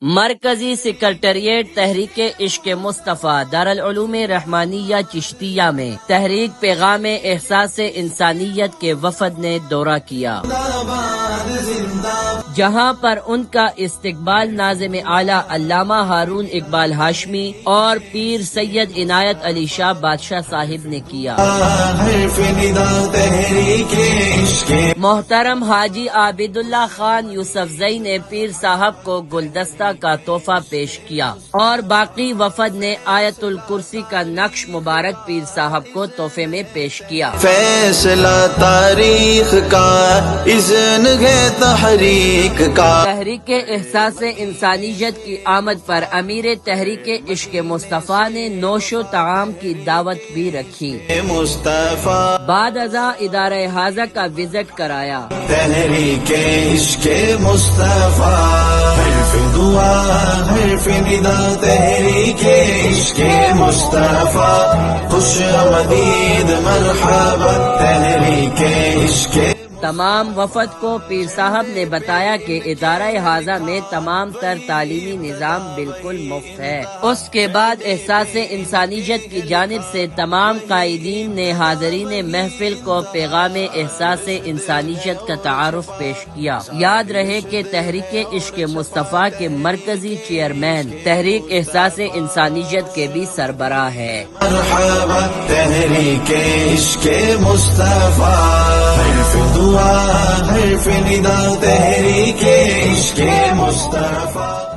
مرکزی سیکرٹریٹ تحریک عشق مصطفیٰ دارالعلوم رحمانیہ چشتیہ میں تحریک پیغام احساس انسانیت کے وفد نے دورہ کیا، جہاں پر ان کا استقبال ناظم اعلیٰ علامہ ہارون اقبال ہاشمی اور پیر سید عنایت علی شاہ بادشاہ صاحب نے کیا۔ محترم حاجی عابد اللہ خان یوسف زئی نے پیر صاحب کو گلدستہ کا تحفہ پیش کیا اور باقی وفد نے آیت الکرسی کا نقش مبارک پیر صاحب کو تحفے میں پیش کیا۔ فیصلہ تاریخ کا اذن ہے تحریک کا۔ تحریک احساس انسانیت کی آمد پر امیر تحریک عشق مصطفیٰ نے نوش و طعام کی دعوت بھی رکھی۔ مصطفیٰ بعد ازاں ادارہ حاضہ کا وزٹ کرایا۔ تحریک عشق مصطفیٰ، حرف دعا حرف ندا، تحریک عشق مصطفیٰ، خوش آمدید مرحبا، تحریک عشق۔ تمام وفد کو پیر صاحب نے بتایا کہ ادارہ حاضہ میں تمام تر تعلیمی نظام بالکل مفت ہے۔ اس کے بعد احساس انسانیت کی جانب سے تمام قائدین نے حاضرین محفل کو پیغام احساس انسانیت کا تعارف پیش کیا۔ یاد رہے کہ تحریک عشق مصطفیٰ کے مرکزی چیئرمین تحریک احساس انسانیت کے بھی سربراہ ہے۔ مرحبا تحریک عشق مصطفیٰ، حرف دعا حرف ندا، تحریک عشق مصطفیٰ۔